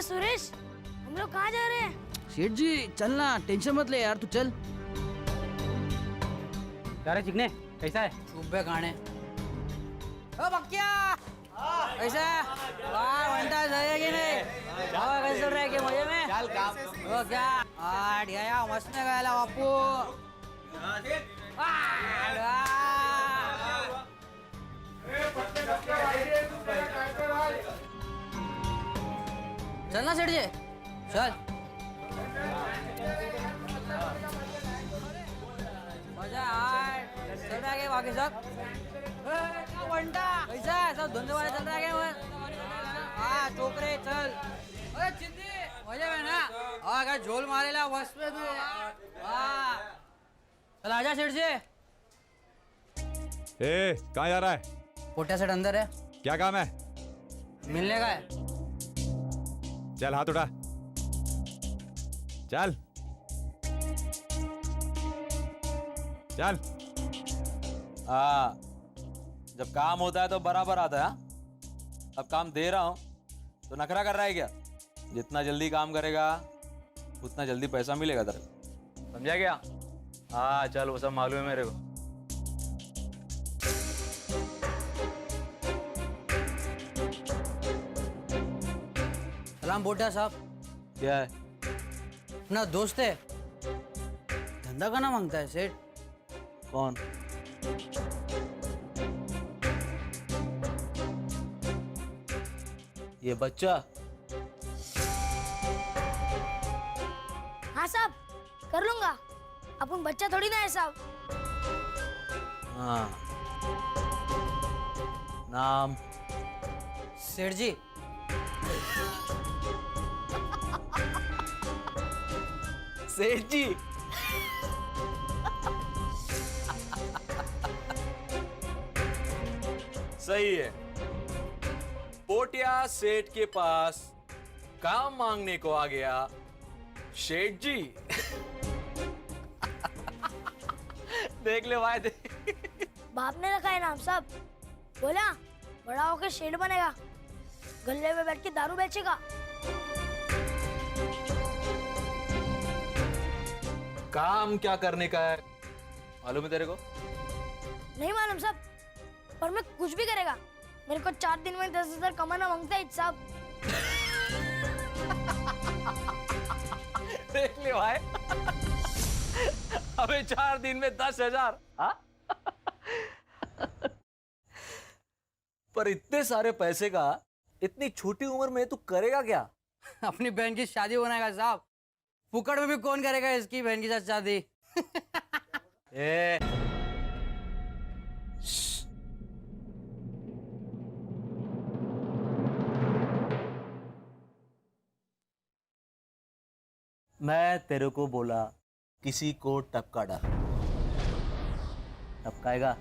अबे सुरेश, हम लोग कहाँ जा रहे हैं? सेठ जी चलना, टेंशन मत ले यार, तू चल। क्या रे चिकने, कैसा है? चुप्पे खाने। ओ बक्या, कैसा है? वाह घंटा सही है कि नहीं? जाओ कैसे चल रहा है कि मजे में? चल काम। ओ क्या? बढ़िया यार, मस्त में गया बापू। चलना सेठ जी, चल। मजा आए, चल रहा है बाकी सब? घंटा कैसा है? सब धंधे वाले चल रहा है? हाँ चोकरे चल। अरे चिंदी मजे में ना? हाँ क्या झोल मारेला बस में तू? हाँ चल आजा सेठ जी। ए, कहाँ जा रहा है? पोटिया सेठ अंदर है। क्या काम है? मिलने का है। चल हाथ उठा, चल चल। हाँ, जब काम होता है तो बराबर आता है। हाँ? अब काम दे रहा हूँ तो नखरा कर रहा है क्या? जितना जल्दी काम करेगा उतना जल्दी पैसा मिलेगा तेरे को, समझा क्या? हाँ चल, वो सब मालूम है मेरे को। सलाम पोटिया साहब। क्या है? अपना दोस्त है, धंधा करना मांगता है सेठ। कौन? ये बच्चा? हाँ साहब, कर लूंगा। अपन बच्चा थोड़ी ना है साहब। हाँ। नाम? सेठ जी सेठ जी? सही है। पोटिया सेठ के पास काम मांगने को आ गया सेठ जी। देख ले भाई, देख। बाप ने रखा है नाम साहब। बोला बड़ा होकर शेठ बनेगा, गल्ले में बैठ के दारू बेचेगा। काम क्या करने का है मालूम है तेरे को? नहीं मालूम साहब, पर मैं कुछ भी करेगा। मेरे को 4 दिन में 10,000 कमाना मांगता है साहब। देख ले भाई। अबे 4 दिन में 10,000? हाँ? पर इतने सारे पैसे का इतनी छोटी उम्र में तू करेगा क्या? अपनी बहन की शादी बनाएगा साहब। फुकड़ में भी कौन करेगा इसकी बहन के साथ शादी? ए, मैं तेरे को बोला किसी को टपका डाल, टपकाएगा?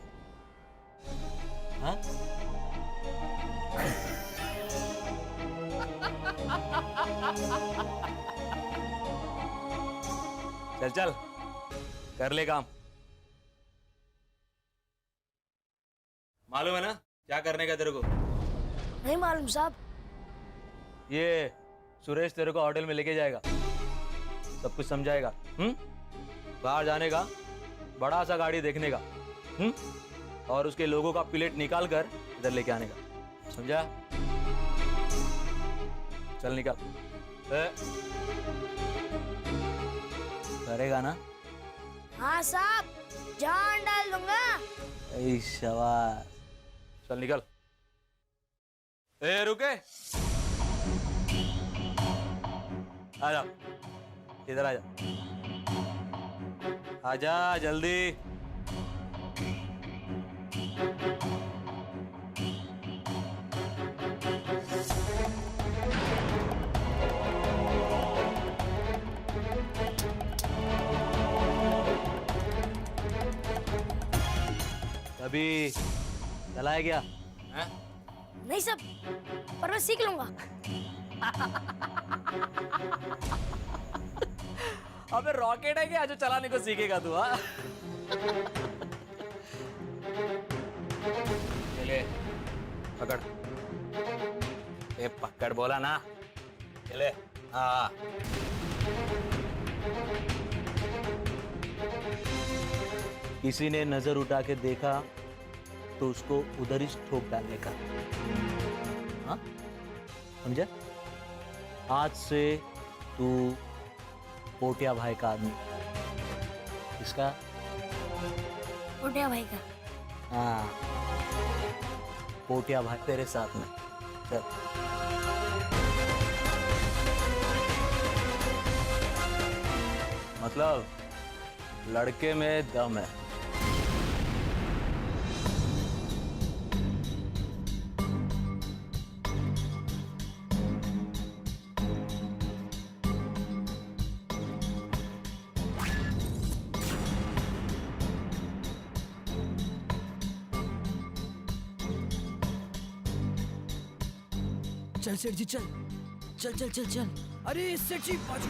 हाँ? चल चल, कर ले काम। मालूम है ना क्या करने का तेरे को? नहीं मालूम साहब। ये सुरेश तेरे को होटल में लेके जाएगा, सब कुछ समझाएगा। बाहर जाने का, बड़ा सा गाड़ी देखने का, और उसके लोगों का प्लेट निकाल कर इधर लेके आने का, समझा? चल निकल। करेगा ना? हाँ साहब, जान डाल दूंगा। ऐ शाबाश, चल निकल। ए रुके, आजा, इधर आजा, आजा जल्दी। अभी चलाया गया है? नहीं सब, पर मैं सीख लूंगा। अबे रॉकेट है क्या जो चलाने को सीखेगा तू? हाँ, ले पकड़। ए पकड़ बोला ना, ये ले हाँ किसी ने नजर उठा के देखा तो उसको उधर ही ठोक डालने का। हाँ समझा? आज से तू पोटिया भाई का आदमी। इसका? पोटिया भाई का। हाँ पोटिया भाई तेरे साथ में। चल मतलब लड़के में दम है। चल सेठ जी चल चल चल चल चल। अरे सेठ जी बाजू।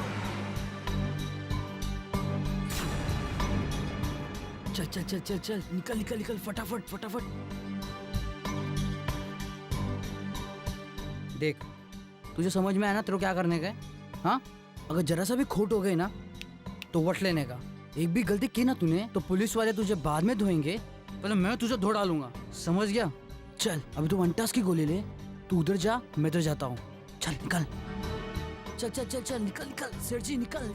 चल चल चल चल चल निकल निकल निकल फटाफट फटाफट। देख तुझे समझ में आया ना तेरे को क्या करने का है? हाँ अगर जरा सा भी खोट हो गई ना तो वट लेने का। एक भी गलती की ना तूने तो पुलिस वाले तुझे बाद में धोएंगे, पहले मैं तुझे धो डालूंगा। समझ गया? चल अभी तू 1 टास्क की गोली ले, तू उधर जा मैं इधर जाता हूँ। चल निकल चल चल चल चल निकल निकल सेठ जी निकल।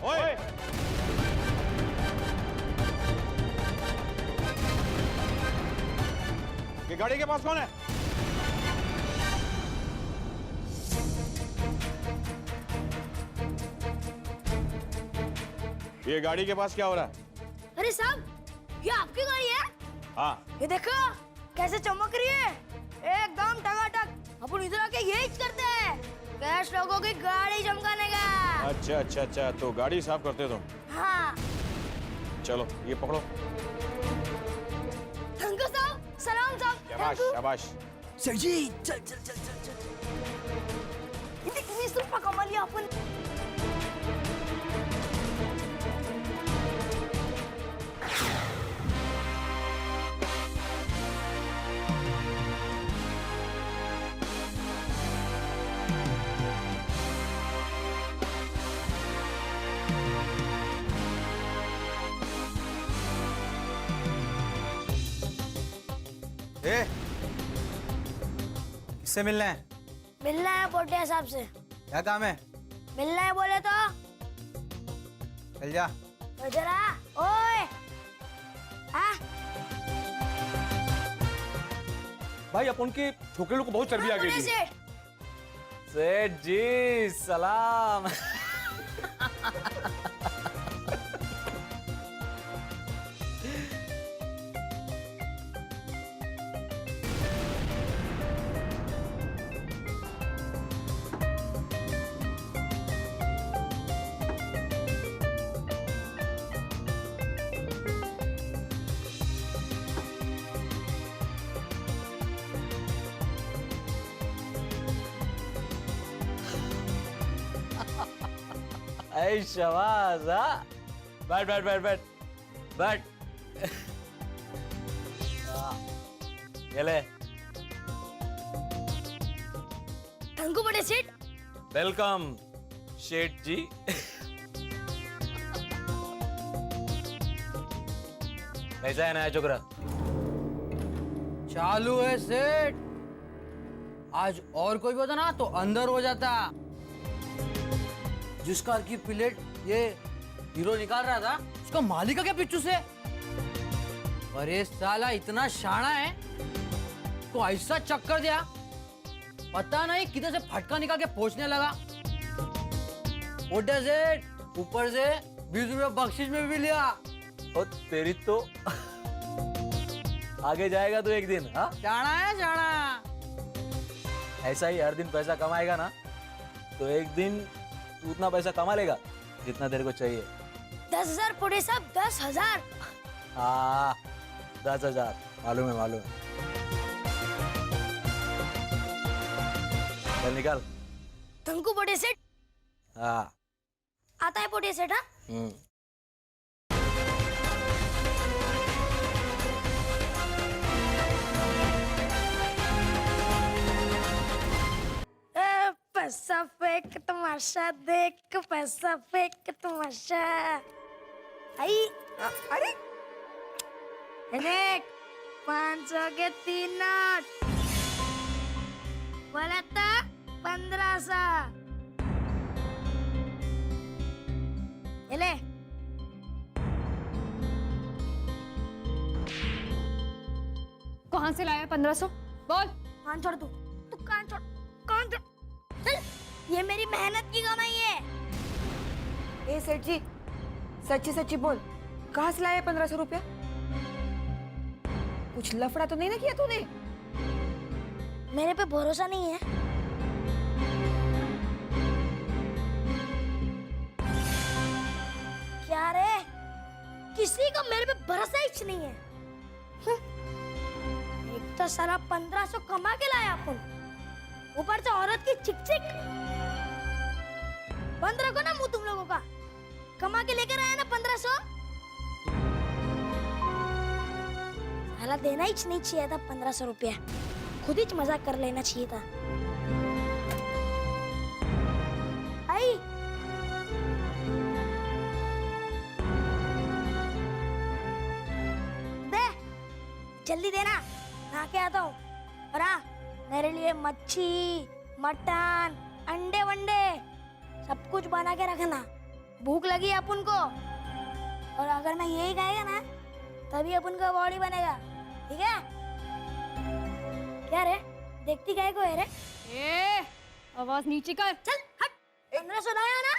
ओए ये गाड़ी के पास कौन है? ये गाड़ी के पास क्या हो रहा है? अरे साहब ये आपकी गाड़ी है? हाँ ये देखो कैसे चमक रही है, एकदम टकाटक। अपन इधर आके यही करते हैं, कैश लोगों की गाड़ी चमकाने का। अच्छा अच्छा अच्छा, तो गाड़ी साफ करते हो तुम? हाँ चलो ये पकड़ो। थैंक यू साहब, सलाम साहब। शाबाश शाबाश। सेठ जी चल चल चल चल चल। किती 20 रुपये कमाली आपण। किससे मिलना है? मिलना है पोटिया साहब से। क्या काम है? मिलना है बोले तो चल जा। तो जरा ओए हाँ भाई अपन की छोकरे लोग को बहुत चर्बी आ गई थी। सेठ सेठ जी सलाम। ऐ शाबाश हाँ। बैठ बैठ बैठ बैठ बैठ। ये ले। थैंक यू बड़े सेठ। वेलकम। शेठ जी। कैसा है नया छोकरा? चालू है सेठ। आज और कोई भी होता ना तो अंदर हो जाता। जिस कार की प्लेट ये हीरो निकाल रहा था उसका मालिक का क्या पिच्चू से? अरे साला इतना शाना है तो ऐसा चक्कर दिया पता नहीं किधर से फटका निकाल के पहुंचने लगा। ओटे सेठ ऊपर से 20 रुपये बख्शिश में भी लिया। और तेरी तो आगे जाएगा तो एक दिन। हाँ, शाना है शाना। ऐसा ही हर दिन पैसा कमाएगा ना तो एक दिन तू उतना पैसा कमा लेगा जितना तेरे को चाहिए। 10,000 पुड़े साहब, 10,000। हाँ, 10,000 मालूम है, मालूम है। चल निकाल। थंकू पुड़े सेठ। हाँ। आता है पुड़े सेठ। हाँ पैसा फेंक तमाशा देख, पैसा फेंक तमाशा। आई अरे देख 500 के 3 नोट। बोला था 1500। ये ले। कहाँ से लाया 1500? बोल। कान छोड़ तू कान छोड़, कान छोड़। चल, ये मेरी मेहनत की कमाई है। ए सेठ जी, सच्ची सच्ची बोल, कहाँ से लाया 1500 रुपया? कुछ लफड़ा तो नहीं ना किया तूने? मेरे पे भरोसा नहीं है? क्या रे, किसी को मेरे पे भरोसा ही नहीं है। एक तो साला 1500 कमा के लाया अपन, ऊपर से औरत की चिक चिक। बंद रखो ना मुंह तुम लोगों का। कमा के लेकर आया ना 1500। साला देना ही नहीं चाहिए था 1500 रुपया, खुद ही मजाक कर लेना चाहिए था। आई दे, जल्दी देना, नहा के आता हूँ। और हाँ, मेरे लिए मच्छी, मटन, अंडे वंडे सब कुछ बना के रखना। भूख लगी है अपन को, और अगर मैं यही खाएगा ना तभी अपन का बॉडी बनेगा, ठीक है? क्या रे, देखती काय को है रे? ए, आवाज नीचे कर। चल हट। 1500 लाया ना?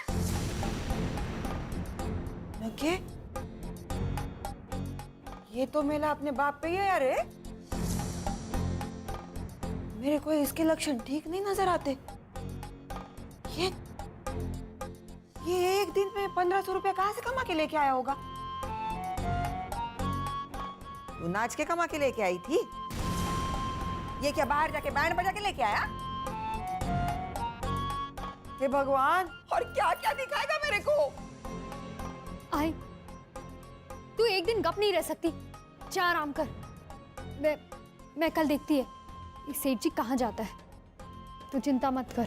नगे, ये तो मेला अपने बाप पे ही है यार। मेरे को इसके लक्षण ठीक नहीं नजर आते। ये एक दिन में 1500 रुपया कहाँ से कमा के लेके आया होगा? तू नाच के कमा के लेके आई थी? ये क्या बाहर जाके बैंड बजा के लेके आया? हे भगवान, और क्या क्या दिखाएगा मेरे को? आई, तू एक दिन गप नहीं रह सकती। जा आराम कर। मैं कल देखती है ये सेठ जी कहाँ जाता है। तू चिंता मत कर।